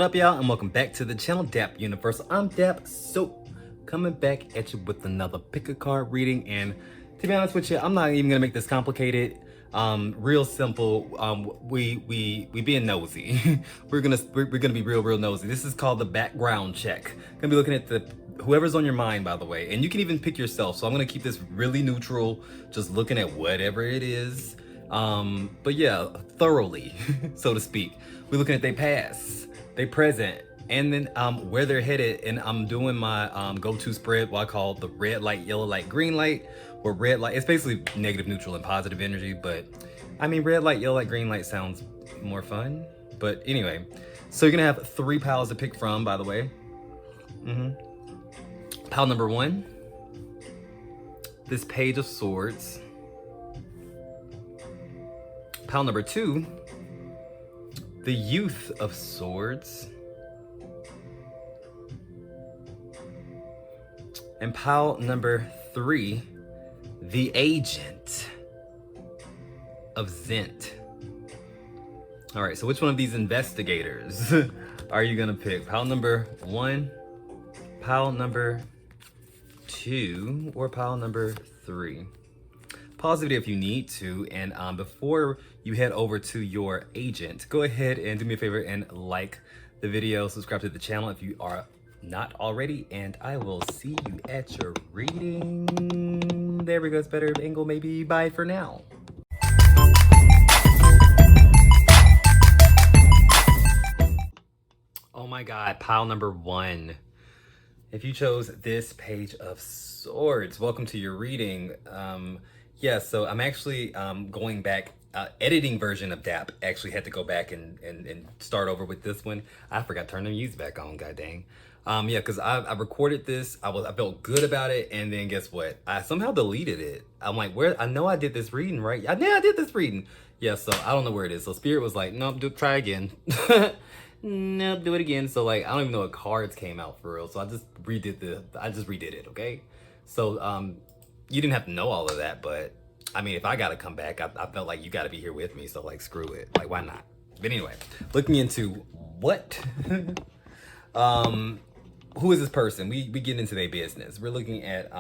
up, y'all, and welcome back to the channel, Dap Universe. I'm Dap, so coming back at you with another pick a card reading. And to be honest with you, I'm not even gonna make this complicated. Real simple. We being nosy. we're gonna be real nosy. This is called the background check. Gonna be looking at the whoever's on your mind, by the way, and you can even pick yourself. So I'm gonna keep this really neutral, just looking at whatever it is. But yeah, thoroughly, so to speak. We're looking at their past, their present, and then where they're headed. And I'm doing my go-to spread, what I call the red light, yellow light, green light, or red light. It's basically negative, neutral, and positive energy, but I mean, red light, yellow light, green light sounds more fun. But anyway, so you're gonna have 3 piles to pick from, by the way. Pile number 1, this Page of Swords. Pile number 2, the Youth of Swords. And pile number 3, the Agent of Zent. All right, so which one of these investigators are you gonna pick? Pile number 1, pile number 2, or pile number 3? Pause the video if you need to, and before you head over to your agent, go ahead and do me a favor and like the video, subscribe to the channel if you are not already, and I will see you at your reading. There we go, it's better angle maybe. Bye for now. Oh my God, pile number 1. If you chose this Page of Swords, welcome to your reading. Yeah, so I'm actually going back, editing version of Dap. Actually had to go back and start over with this one. I forgot to turn the music back on, god dang. Yeah, because I recorded this, I felt good about it, and then guess what? I somehow deleted it. I'm like, where? I know I did this reading, right? I did this reading. Yeah, so I don't know where it is. So Spirit was like, nope, try again. Nope, do it again. So like, I don't even know what cards came out for real. So I just redid it, okay? So you didn't have to know all of that, but I mean, if I gotta come back, I felt like you gotta be here with me, so like, screw it. Like, why not? But anyway, looking into what? Who is this person? We get into their business. We're looking at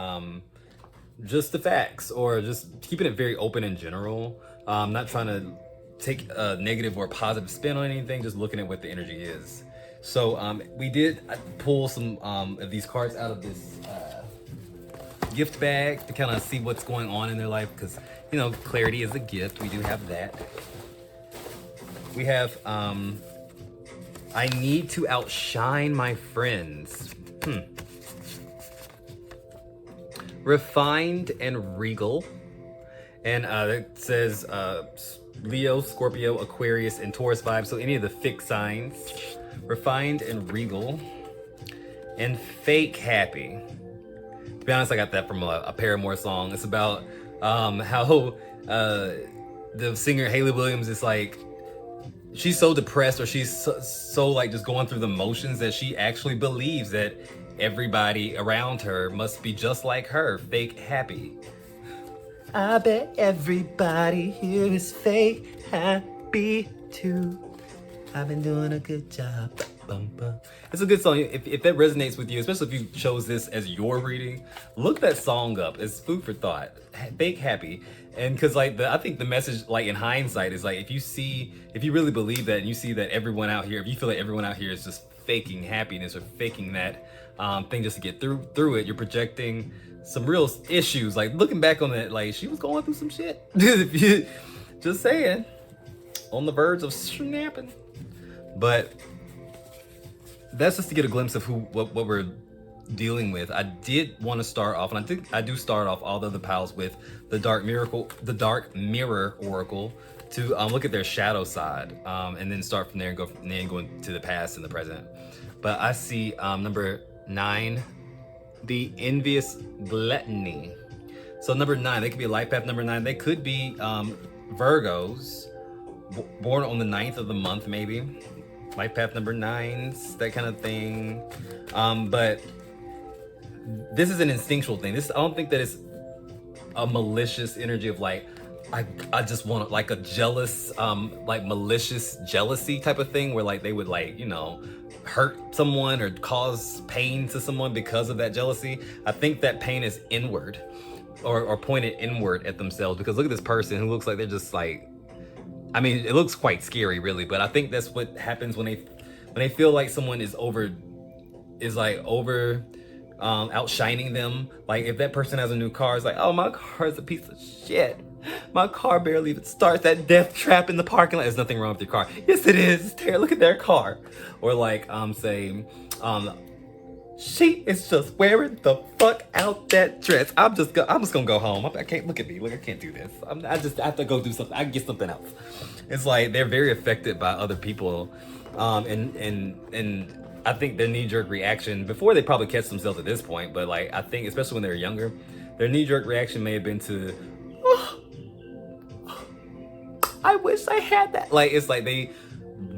just the facts, or just keeping it very open in general. Not trying to take a negative or positive spin on anything, just looking at what the energy is. So we did pull some of these cards out of this gift bag to kind of see what's going on in their life, because you know, clarity is a gift. We do have that. We have I need to outshine my friends. Refined and regal. And it says Leo, Scorpio, Aquarius, and Taurus vibes, so any of the fixed signs. Refined and regal. And fake happy. To be honest, I got that from a Paramore song. It's about how the singer Hayley Williams is like, she's so depressed, or she's so like just going through the motions, that she actually believes that everybody around her must be just like her, fake happy. I bet everybody here is fake happy too. I've been doing a good job. It's a good song. If that resonates with you, especially if you chose this as your reading, look that song up. It's food for thought. Fake happy. And because like I think the message, like in hindsight, is like, if you really believe that, and you see that everyone out here, if you feel like everyone out here is just faking happiness or faking that thing just to get through it, you're projecting some real issues. Like looking back on it, like she was going through some shit. Just saying, on the verge of snapping. But that's just to get a glimpse of what we're dealing with. I did want to start off, and I think I do start off all the other piles with the Dark Mirror Oracle to look at their shadow side, and then start from there and go into the past and the present. But I see number 9, the Envious Gluttony. So number 9, they could be a life path number 9. They could be Virgos, born on the 9th of the month, maybe. Life path number 9s, that kind of thing. But this is an instinctual thing. I don't think that it's a malicious energy of like, I just want like a jealous, like malicious jealousy type of thing where like they would like, you know, hurt someone or cause pain to someone because of that jealousy. I think that pain is inward or pointed inward at themselves, because look at this person who looks like they're just like, I mean, it looks quite scary really, but I think that's what happens when they feel like someone is outshining them. Like if that person has a new car, it's like, oh, my car is a piece of shit. My car barely even starts. That death trap in the parking lot. There's nothing wrong with your car. Yes, it is. It's terrible. Look at their car. Or like, say, she is just wearing the fuck out that dress. I'm just gonna go home. I can't, look at me. Look, I can't do this. I have to go do something. I can get something else. It's like they're very affected by other people, and I think their knee-jerk reaction, before they probably catch themselves at this point, but like I think especially when they're younger, their knee-jerk reaction may have been to, oh, I wish I had that. Like it's like they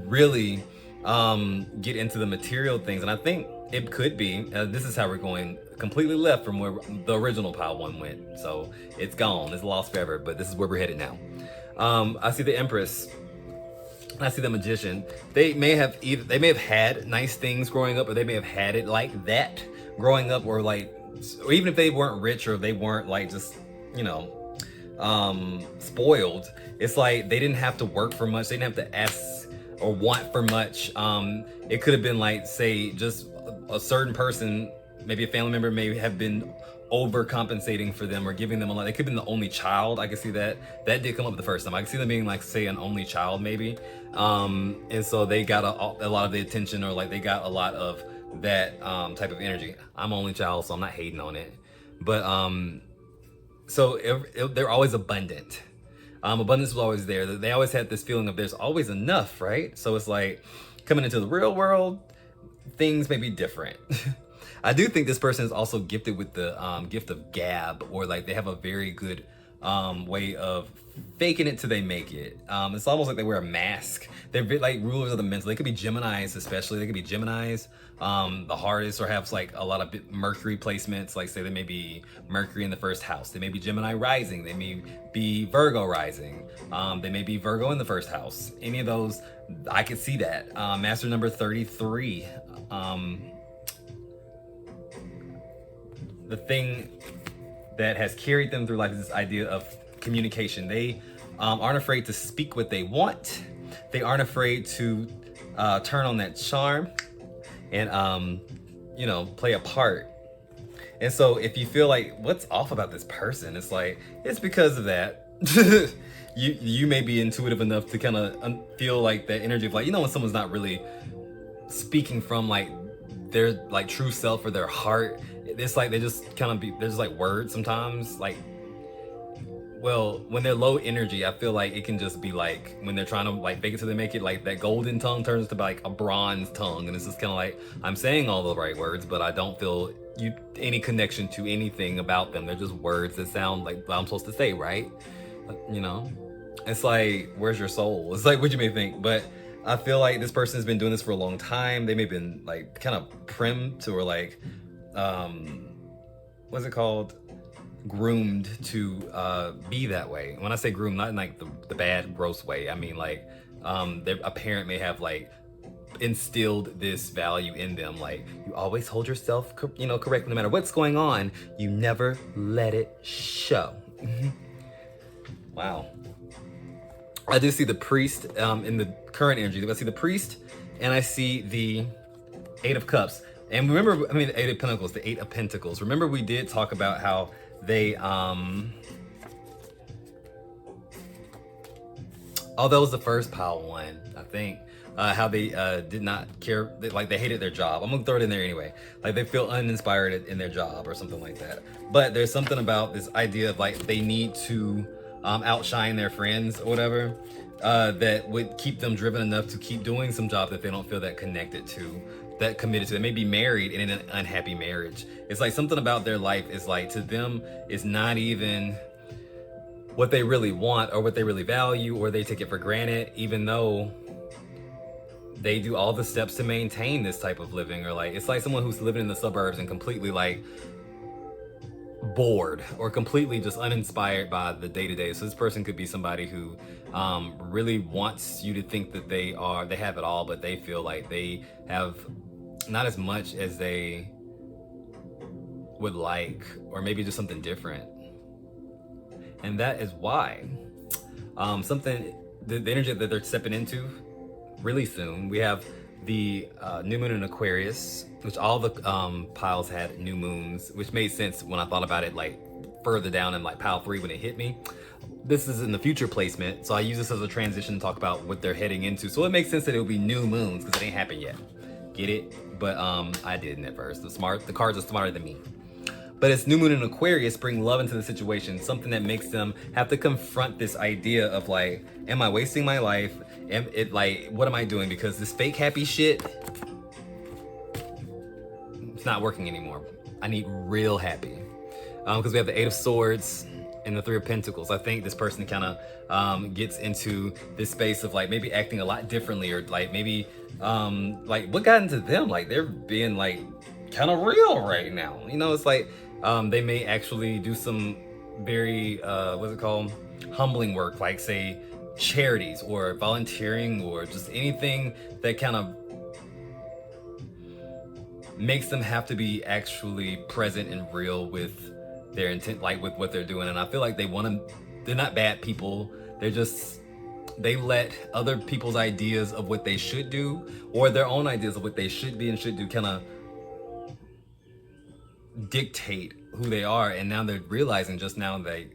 really get into the material things, and I think it could be this is how we're going completely left from where the original pile one went. So it's gone, it's lost forever, but this is where we're headed now. I see the Empress. I see the Magician. They may have had nice things growing up, or they may have had it like that growing up, or like, or even if they weren't rich, or if they weren't like just, you know, spoiled. It's like they didn't have to work for much. They didn't have to ask or want for much. It could have been like, say, just a certain person, maybe a family member may have been overcompensating for them or giving them a lot. They could have been the only child. I could see that. That did come up the first time. I could see them being like, say, an only child maybe. And so they got a lot of the attention, or like they got a lot of that type of energy. I'm only child, so I'm not hating on it. But so they're always abundant. Abundance was always there. They always had this feeling of there's always enough, right? So it's like coming into the real world, things may be different. I do think this person is also gifted with the gift of gab, or like they have a very good way of faking it till they make it. It's almost like they wear a mask. They're like rulers of the mental. They could be Geminis, especially. They could be Geminis, the hardest, or have like a lot of Mercury placements. Like say they may be Mercury in the first house. They may be Gemini rising. They may be Virgo rising. They may be Virgo in the first house. Any of those, I could see that. Master number 33. The thing that has carried them through life is this idea of communication. They aren't afraid to speak what they want. They aren't afraid to turn on that charm and you know, play a part. And so if you feel like what's off about this person, it's like it's because of that. you may be intuitive enough to kind of feel like that energy of like, you know, when someone's not really speaking from like their like true self or their heart. It's like they just kind of there's like words sometimes, like, well, when they're low energy, I feel like it can just be like when they're trying to like fake it till they make it, like that golden tongue turns to like a bronze tongue, and it's just kind of like I'm saying all the right words, but I don't feel any connection to anything about them. They're just words that sound like what I'm supposed to say, right? You know, it's like, where's your soul? It's like what you may think, but I feel like this person has been doing this for a long time. They may have been like kind of primed to, or like what's it called, groomed to be that way. When I say groomed, not in like the bad gross way, I mean like a parent may have like instilled this value in them, like you always hold yourself correct no matter what's going on, you never let it show. Wow. I do see the Priest in the current energy. I see the Priest and I see the Eight of Cups. And remember, I mean, the Eight of Pentacles, the Eight of Pentacles. Remember, we did talk about how they, oh, that was the first pile one, I think. How they did not care, like they hated their job. I'm gonna throw it in there anyway. Like they feel uninspired in their job or something like that. But there's something about this idea of like they need to outshine their friends or whatever, that would keep them driven enough to keep doing some job that they don't feel that connected to, that committed to. They may be married in an unhappy marriage. It's like something about their life is like, to them, is not even what they really want or what they really value, or they take it for granted, even though they do all the steps to maintain this type of living. Or like, it's like someone who's living in the suburbs and completely like bored or completely just uninspired by the day-to-day. So this person could be somebody who really wants you to think that they have it all, but they feel like they have not as much as they would like, or maybe just something different. And that is why the energy that they're stepping into really soon. We have the new moon in Aquarius, which all the piles had new moons, which made sense when I thought about it, like further down in like pile 3 when it hit me. This is in the future placement, so I use this as a transition to talk about what they're heading into. So it makes sense that it would be new moons because it ain't happened yet. Get it? But I didn't at first. The cards are smarter than me. But it's new moon in Aquarius bring love into the situation, something that makes them have to confront this idea of like, am I wasting my life? What am I doing? Because this fake happy shit, it's not working anymore. I need real happy. Because we have the 8 of Swords and the 3 of Pentacles. I think this person kind of gets into this space of like maybe acting a lot differently, or like maybe like what got into them? Like they're being like kind of real right now. You know, it's like they may actually do some very what's it called, humbling work, like say charities or volunteering or just anything that kind of makes them have to be actually present and real with their intent, like with what they're doing. And I feel like they're not bad people. They let other people's ideas of what they should do, or their own ideas of what they should be and should do, kind of dictate who they are. And now they're realizing just now that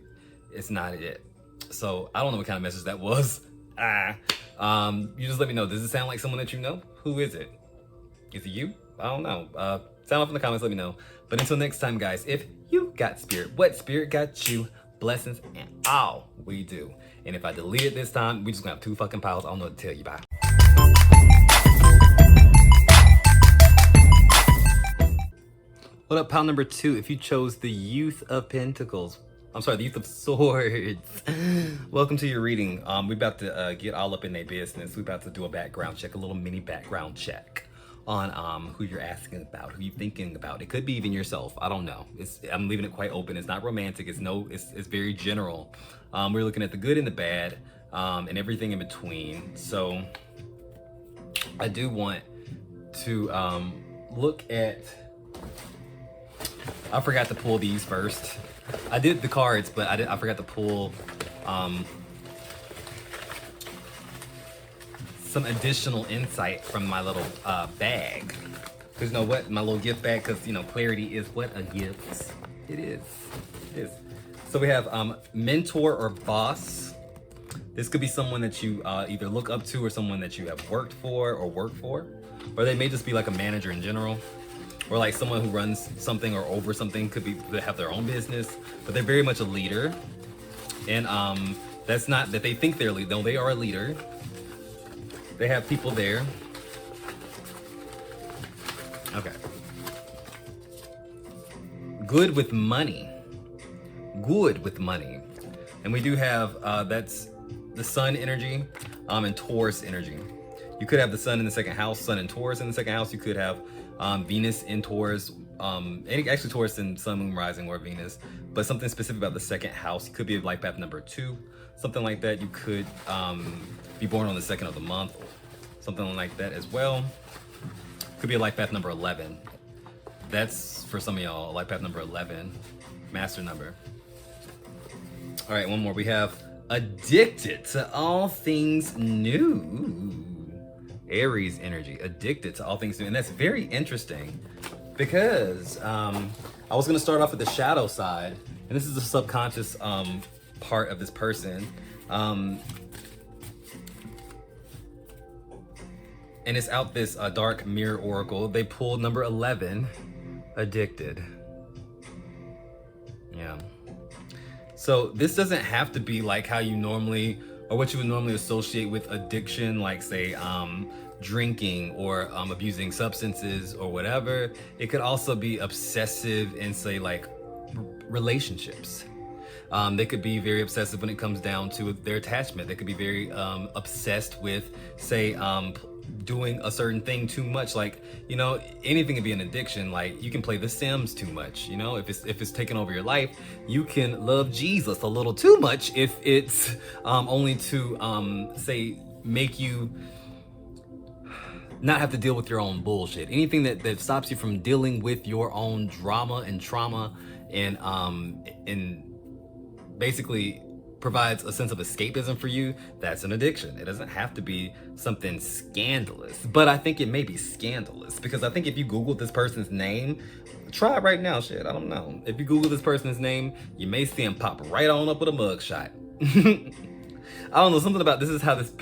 it's not it. So I don't know what kind of message that was. You just let me know. Does it sound like someone that you know? Who is it? Is it you? I don't know. Sound off in the comments, let me know. But until next time, guys, if you got spirit, what spirit got you? Blessings and all we do. And if I delete it this time, we just gonna have 2 fucking piles. I don't know what to tell you. Bye. What up, pile number 2? If you chose the Youth of Pentacles, I'm sorry, the Youth of Swords. Welcome to your reading. We about to get all up in their business. We about to do a background check, a little mini background check on who you're asking about, who you're thinking about. It could be even yourself. I don't know. I'm leaving it quite open. It's not romantic. It's very general. We're looking at the good and the bad, and everything in between. So I do want to look at. I forgot to pull these first. I did the cards, but I forgot to pull some additional insight from my little bag. Because you know what? My little gift bag, because you know, clarity is what a gift. It is. It is. So we have mentor or boss. This could be someone that you either look up to, or someone that you have worked for or work for. Or they may just be like a manager in general. Or like someone who runs something or over something. Could be they have their own business, but they're very much a leader. And that's not that they think they're a leader. No, they are a leader. They have people there. Okay. Good with money. Good with money. And we do have that's the Sun energy and Taurus energy. You could have the Sun in the second house, Sun and Taurus in the second house. You could have Venus in Taurus, actually Taurus and Sun, Moon, Rising, or Venus, but something specific about the second house. It could be life path number 2, something like that. You could be born on the 2nd of the month, something like that as well. Could be a life path number 11. That's for some of y'all, life path number 11, master number. All right, one more. We have addicted to all things new. Aries energy, addicted to all things new. And that's very interesting because I was going to start off with the shadow side, and this is the subconscious part of this person. And it's out this dark mirror oracle. They pulled number 11, addicted. Yeah. So this doesn't have to be like how you normally, or what you would normally associate with addiction, like say drinking or abusing substances or whatever. It could also be obsessive in say like relationships. They could be very obsessive when it comes down to their attachment. They could be very obsessed with say doing a certain thing too much. Like, you know, anything can be an addiction. Like, you can play The Sims too much. You know, if it's taking over your life, you can love Jesus a little too much if it's only to say make you not have to deal with your own bullshit. Anything that stops you from dealing with your own drama and trauma and basically provides a sense of escapism for you, that's an addiction. It doesn't have to be something scandalous, but I think it may be scandalous because I think if you Google this person's name, try it right now, shit, I don't know. If you Google this person's name, you may see him pop right on up with a mugshot. I don't know, something about this is how this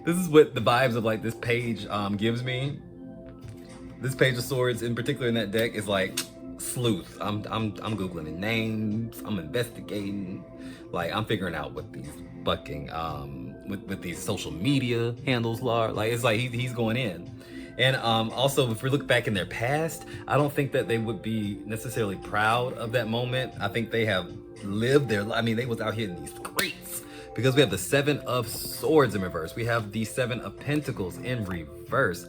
this is what the vibes of like this page gives me. This Page of Swords in particular in that deck is like sleuth. I'm googling names, I'm investigating, like I'm figuring out what these fucking with these social media handles are. Like it's like he's going in. And also, if we look back in their past, I don't think that they would be necessarily proud of that moment. I think they have lived their, I mean, they was out here in these streets because we have the Seven of Swords in reverse. We have the Seven of Pentacles in reverse.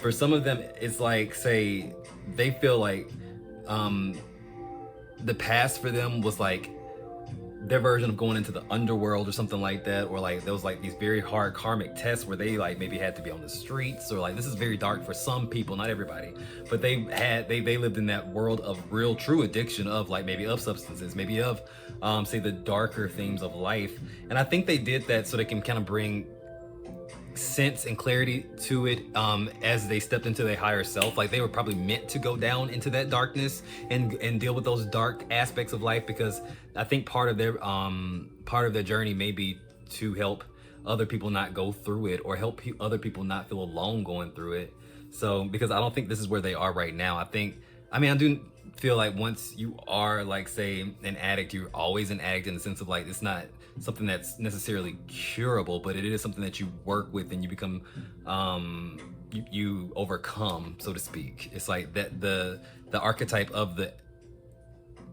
For some of them, it's like, say, they feel like the past for them was like their version of going into the underworld or something like that, or like there was like these very hard karmic tests where they like maybe had to be on the streets, or like this is very dark for some people, not everybody, but they lived in that world of real true addiction of like maybe of substances, maybe of say the darker themes of life. And I think they did that so they can kind of bring sense and clarity to it as they stepped into their higher self. Like they were probably meant to go down into that darkness and deal with those dark aspects of life, because I think part of their journey may be to help other people not go through it, or help other people not feel alone going through it. So because I don't think this is where they are right now. I do feel like once you are like, say, an addict, you're always an addict in the sense of like it's not something that's necessarily curable, but it is something that you work with and you become you overcome, so to speak. It's like that the archetype of the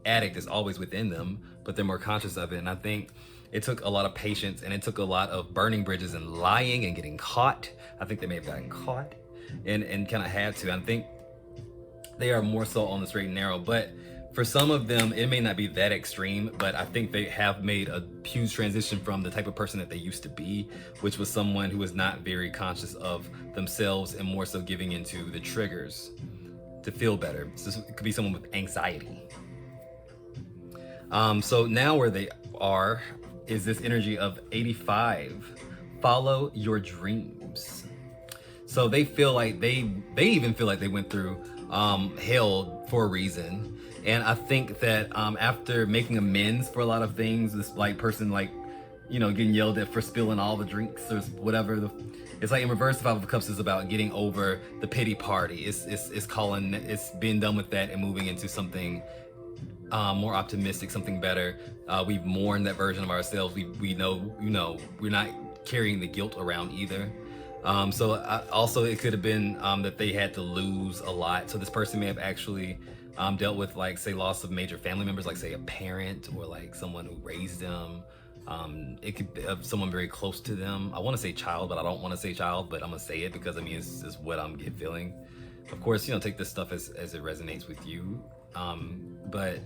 addict is always within them, but they're more conscious of it. And I think it took a lot of patience, and it took a lot of burning bridges and lying and getting caught. I think they may have gotten caught and kind of had to. I think they are more so on the straight and narrow, but for some of them, it may not be that extreme, but I think they have made a huge transition from the type of person that they used to be, which was someone who was not very conscious of themselves and more so giving into the triggers to feel better. So it could be someone with anxiety. So now where they are is this energy of 85. Follow your dreams. So they feel like they even feel like they went through hell for a reason. And I think that after making amends for a lot of things, this like person like, you know, getting yelled at for spilling all the drinks or whatever. It's like in reverse, the Five of Cups is about getting over the pity party. It's being done with that and moving into something more optimistic, something better. We've mourned that version of ourselves. We know, you know, we're not carrying the guilt around either. So also it could have been that they had to lose a lot. So this person may have actually dealt with, like, say, loss of major family members, like say a parent or like someone who raised them. It could be someone very close to them. I want to say child, but I don't want to say child, but I'm gonna say it because I mean it's just what I'm feeling. Of course, you know, take this stuff as it resonates with you. But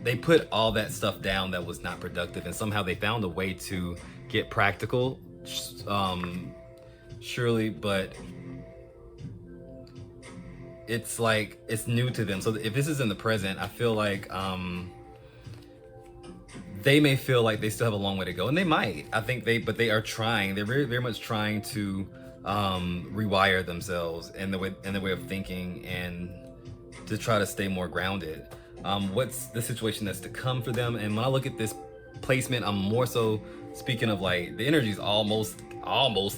they put all that stuff down that was not productive, and somehow they found a way to get practical, surely, but it's like it's new to them. So if this is in the present, I feel like they may feel like they still have a long way to go, and they might. I think but they are trying. They're very, very much trying to rewire themselves and the way of thinking, and to try to stay more grounded. What's the situation that's to come for them? And when I look at this placement, I'm more so speaking of like the energy is almost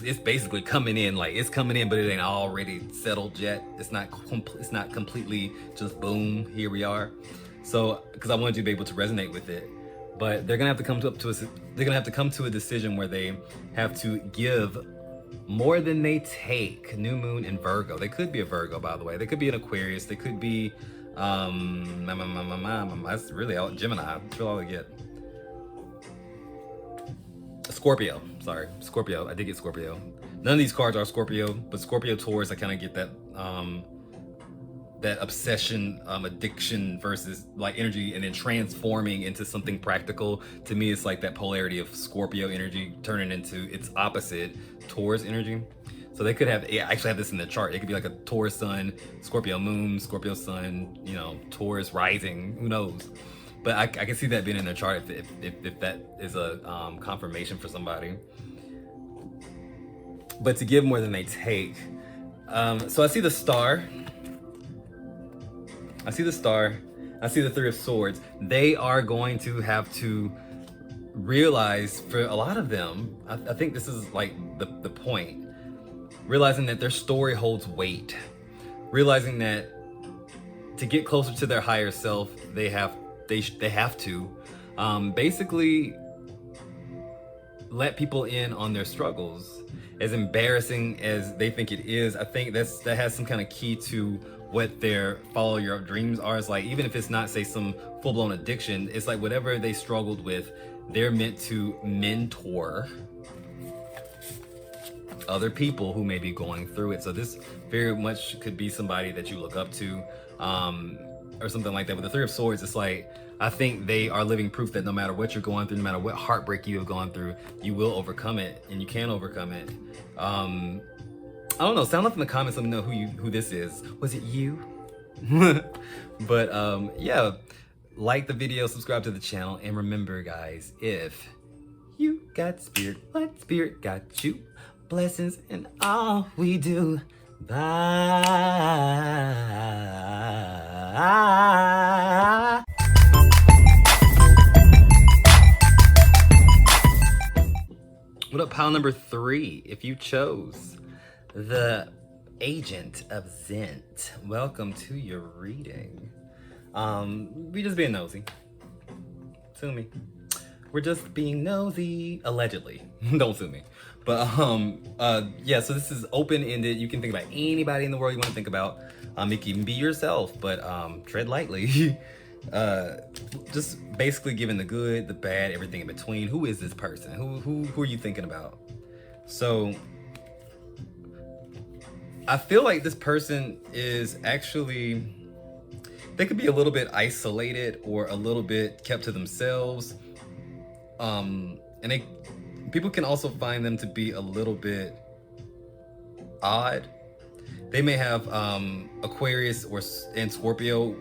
it's basically coming in, like it's coming in, but it ain't already settled yet. It's not completely just boom, here we are. So because I wanted you to be able to resonate with it, but they're gonna have to come to a decision where they have to give more than they take. New moon in Virgo. They could be a Virgo, by the way. They could be an Aquarius. They could be that's really all Gemini. That's all I get. Scorpio. Sorry, Scorpio. I did get Scorpio. None of these cards are Scorpio, but Scorpio Taurus, I kind of get that that obsession, addiction versus like energy, and then transforming into something practical. To me, it's like that polarity of Scorpio energy turning into its opposite, Taurus energy. So they could have, yeah, actually have this in the chart. It could be like a Taurus sun, Scorpio moon, Scorpio sun, you know, Taurus rising, who knows? But I can see that being in their chart if that is a confirmation for somebody. But to give more than they take. So I see the star. I see the star. I see the Three of Swords. They are going to have to realize, for a lot of them, I think this is like the point, realizing that their story holds weight, realizing that to get closer to their higher self, they have to basically let people in on their struggles. As embarrassing as they think it is, I think that has some kind of key to what their follow your dreams are. It's like, even if it's not, say, some full-blown addiction, it's like whatever they struggled with, they're meant to mentor other people who may be going through it. So this very much could be somebody that you look up to, or something like that. With the Three of Swords, it's like, I think they are living proof that no matter what you're going through, no matter what heartbreak you have gone through, you will overcome it, and you can overcome it. I don't know, sound off in the comments, let me know who this is. Was it you? But yeah, like the video, subscribe to the channel, and remember guys, if you got spirit, what spirit got you? Blessings in all we do. Bye. What up, pile number 3? If you chose the Agent of Zent, welcome to your reading. We just being nosy. Sue me. We're just being nosy, allegedly. Don't sue me. But yeah, so this is open-ended. You can think about anybody in the world you want to think about. It can even be yourself, but tread lightly. Just basically giving the good, the bad, everything in between. Who is this person? Who are you thinking about? So I feel like this person is actually, they could be a little bit isolated or a little bit kept to themselves. And people can also find them to be a little bit odd. They may have Aquarius and Scorpio,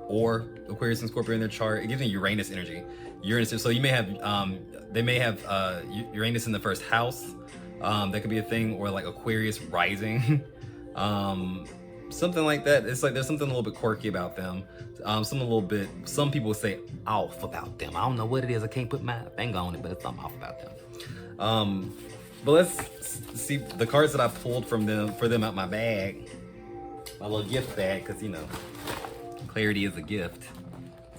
or Aquarius and Scorpio in their chart. It gives me Uranus energy. So you may have, they may have Uranus in the first house. That could be a thing, or like Aquarius rising. Something like that. It's like there's something a little bit quirky about them. Some people say off about them. I don't know what it is. I can't put my finger on it, but it's something off about them. But let's see the cards that I pulled for them out my bag. My little gift bag, because you know, clarity is a gift.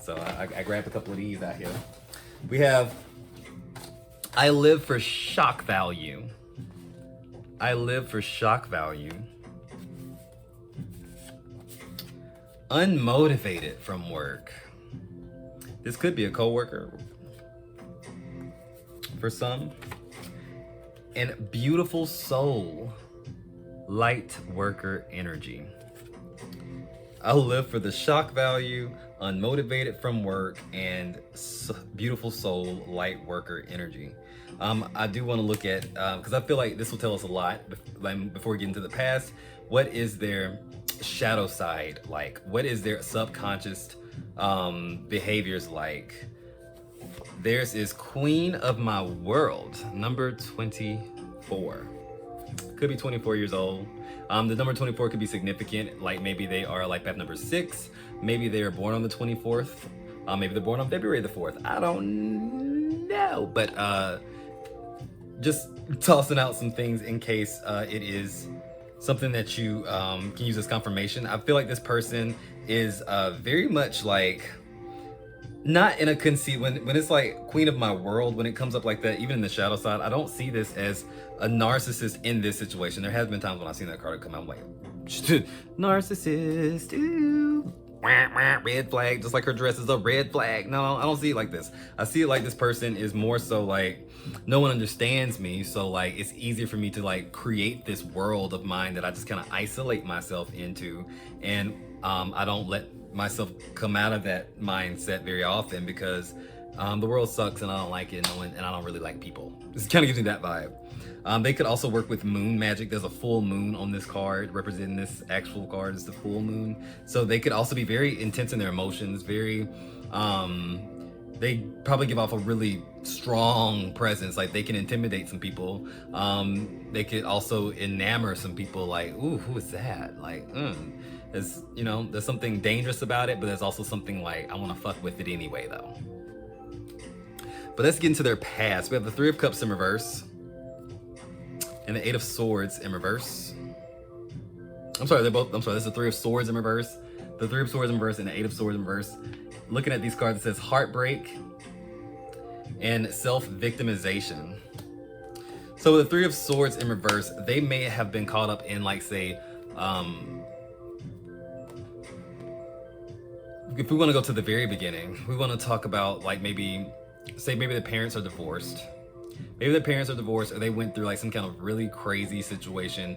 So I grabbed a couple of these out here. We have, I live for shock value. I live for shock value. Unmotivated from work. This could be a coworker for some. And beautiful soul, light worker energy. I live for the shock value, unmotivated from work, and beautiful soul, light worker energy. I do want to look at, because I feel like this will tell us a lot before we get into the past. What is their shadow side like? What is their subconscious behaviors like? Theirs is Queen of My World, number 24. Could be 24 years old. The number 24 could be significant, like maybe they are like path number 6. Maybe they are born on the 24th. Maybe they're born on February the 4th. I don't know, but just tossing out some things in case it is something that you can use as confirmation. I feel like this person is very much like, not in a conceit, when it's like Queen of My World, when it comes up like that, even in the shadow side, I don't see this as a narcissist in this situation. There has been times when I've seen that card come out, I'm like, narcissist, ooh. red flag, just like her dress is a red flag. No, I don't see it like this. I see it like this person is more so like, no one understands me, so like it's easier for me to like create this world of mine that I just kind of isolate myself into, and I don't let myself come out of that mindset very often because the world sucks and I don't like it, and I don't really like people. This kind of gives me that vibe. They could also work with moon magic. There's a full moon on this card, representing this actual card is the full moon. So they could also be very intense in their emotions, very, they probably give off a really strong presence. Like they can intimidate some people. They could also enamor some people like, ooh, who is that? Like, there's, you know, there's something dangerous about it, but there's also something like, I want to fuck with it anyway though. But let's get into their past. We have the Three of Cups in reverse and the Eight of Swords in reverse. I'm sorry, this is the Three of Swords in reverse, the Three of Swords in reverse, and the Eight of Swords in reverse. Looking at these cards, it says heartbreak and self-victimization. So with the Three of Swords in reverse, they may have been caught up in like, say, if we want to go to the very beginning, we want to talk about like maybe the parents are divorced. Maybe the parents are divorced, or they went through like some kind of really crazy situation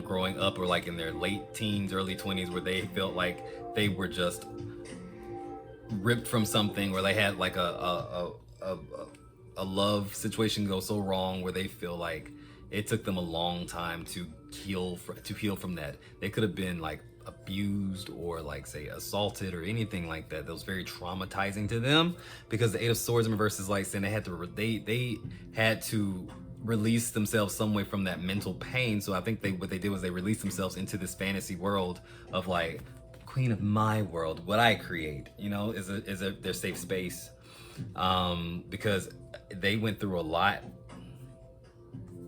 growing up, or like in their late teens, early 20s, where they felt like they were just ripped from something, where they had like a love situation go so wrong, where they feel like it took them a long time to heal from that. They could have been like abused or like say assaulted or anything like that was very traumatizing to them, because the Eight of Swords in reverse is like saying they had to release themselves some way from that mental pain. So I think what they did was they released themselves into this fantasy world of like, queen of my world, what I create, you know, is their safe space, because they went through a lot.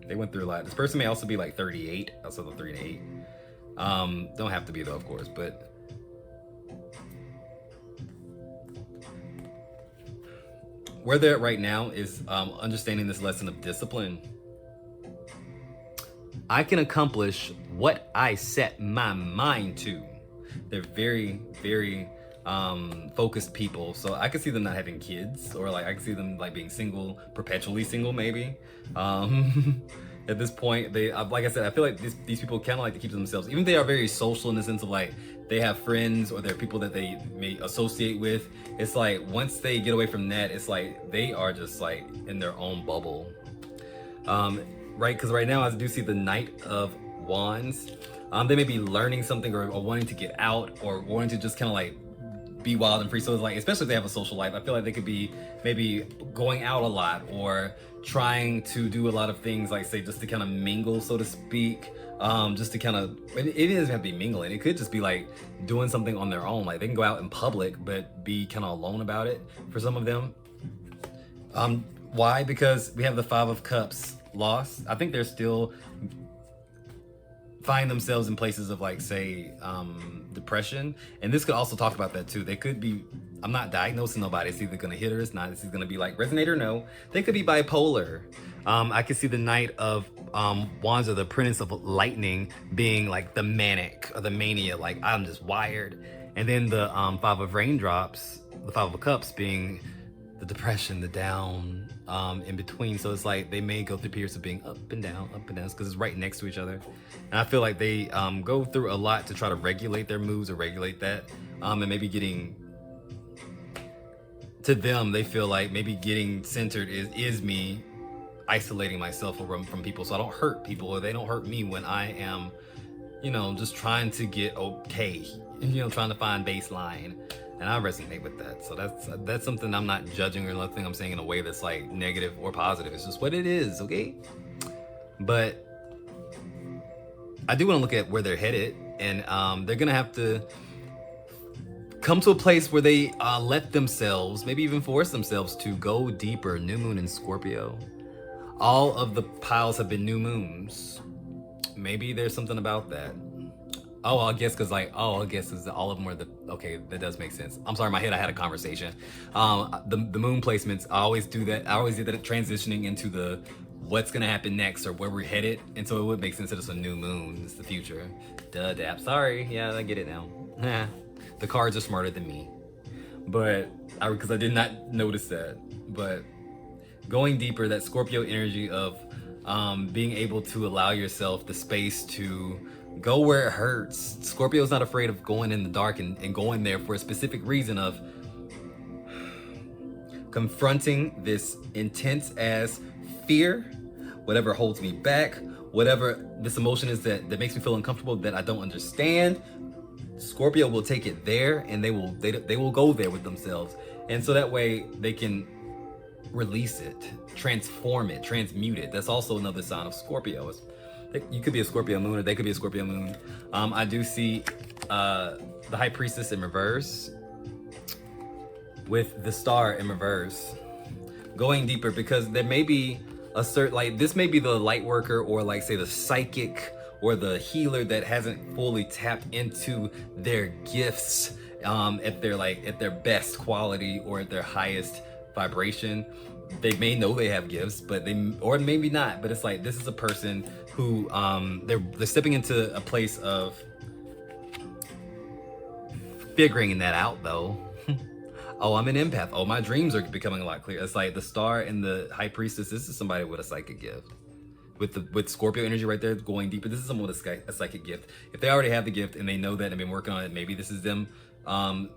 This person may also be like 38. I saw the 3 and 8. Don't have to be though, of course, but where they're at right now is understanding this lesson of discipline. I can accomplish what I set my mind to. They're very, very focused people, so I could see them not having kids, or like I could see them like being single, perpetually single maybe. At this point, like I said, I feel like these people kind of like to keep to themselves, even if they are very social in the sense of like they have friends or they're people that they may associate with. It's like once they get away from that, it's like they are just like in their own bubble, right? Because right now I do see the Knight of Wands. They may be learning something, or wanting to get out, or wanting to just kind of like be wild and free. So it's like, especially if they have a social life, I feel like they could be maybe going out a lot, or trying to do a lot of things, like say just to kind of mingle, so to speak, just to kind of, it doesn't have to be mingling, it could just be like doing something on their own. Like they can go out in public but be kind of alone about it for some of them. Why? Because we have the Five of Cups, loss. I think they're still find themselves in places of like say depression, and this could also talk about that too. They could be, I'm not diagnosing nobody, it's either gonna hit or it's not. This is gonna be like resonate or no. They could be bipolar. I could see the Knight of Wands, or the Prince of Lightning, being like the manic or the mania, like I'm just wired, and then the Five of Raindrops, the Five of Cups, being the depression, the down, in between. So it's like they may go through periods of being up and down, because it's right next to each other. And I feel like they go through a lot to try to regulate their moods or regulate that, and maybe getting, to them, they feel like maybe getting centered is me isolating myself from people, so I don't hurt people, or they don't hurt me when I am, you know, just trying to get okay, you know, trying to find baseline. And I resonate with that. So that's something I'm not judging, or nothing I'm saying in a way that's like negative or positive. It's just what it is, okay? But I do want to look at where they're headed, and they're gonna have to come to a place where they let themselves, maybe even force themselves to go deeper. New moon in Scorpio. All of the piles have been new moons. Maybe there's something about that. Oh, I guess because like, all of them were okay, that does make sense. I'm sorry, in my head I had a conversation. The moon placements, I always do that. I always do that, transitioning into the what's gonna happen next, or where we're headed. And so it would make sense that it's a new moon, it's the future. Duh, Dap, sorry, yeah, I get it now. The cards are smarter than me, but because I did not notice that. But going deeper, that Scorpio energy of being able to allow yourself the space to go where it hurts. Scorpio's not afraid of going in the dark and going there for a specific reason of confronting this intense as fear, whatever holds me back, whatever this emotion is that makes me feel uncomfortable, that I don't understand. Scorpio will take it there, and they will go there with themselves, and so that way they can release it, transform it, transmute it. That's also another sign of Scorpio. You could be a Scorpio moon, or they could be a Scorpio moon. I do see the High Priestess in reverse with the Star in reverse, going deeper, because there may be a certain, like, this may be the light worker, or like say the psychic or the healer that hasn't fully tapped into their gifts at their best quality or at their highest vibration. They may know they have gifts, but or maybe not. But it's like, this is a person who they're stepping into a place of figuring that out though. Oh, I'm an empath. Oh, my dreams are becoming a lot clearer. It's like the Star and the High Priestess. This is somebody with a psychic gift. With Scorpio energy right there going deeper, this is someone with a psychic gift. If they already have the gift and they know that and have been working on it, maybe this is them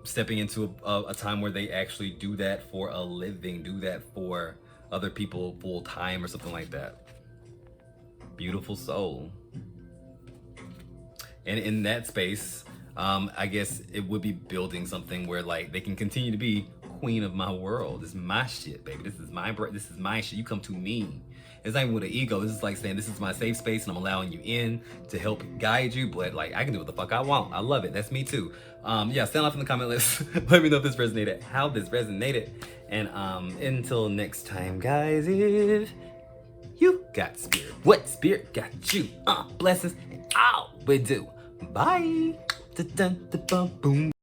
stepping into a time where they actually do that for a living, do that for other people full time or something like that. Beautiful soul. And in that space, I guess it would be building something where like they can continue to be queen of my world. This is my shit, baby. This is my shit. You come to me. It's not even with an ego. This is like saying, this is my safe space and I'm allowing you in to help guide you, but like I can do what the fuck I want. I love it. That's me too. Yeah, sound off in the comment list. Let me know if this resonated, how this resonated. And until next time, guys, if you got spirit, what spirit got you? Blessings and all we do. Bye. Da-dun-da-bum-boom.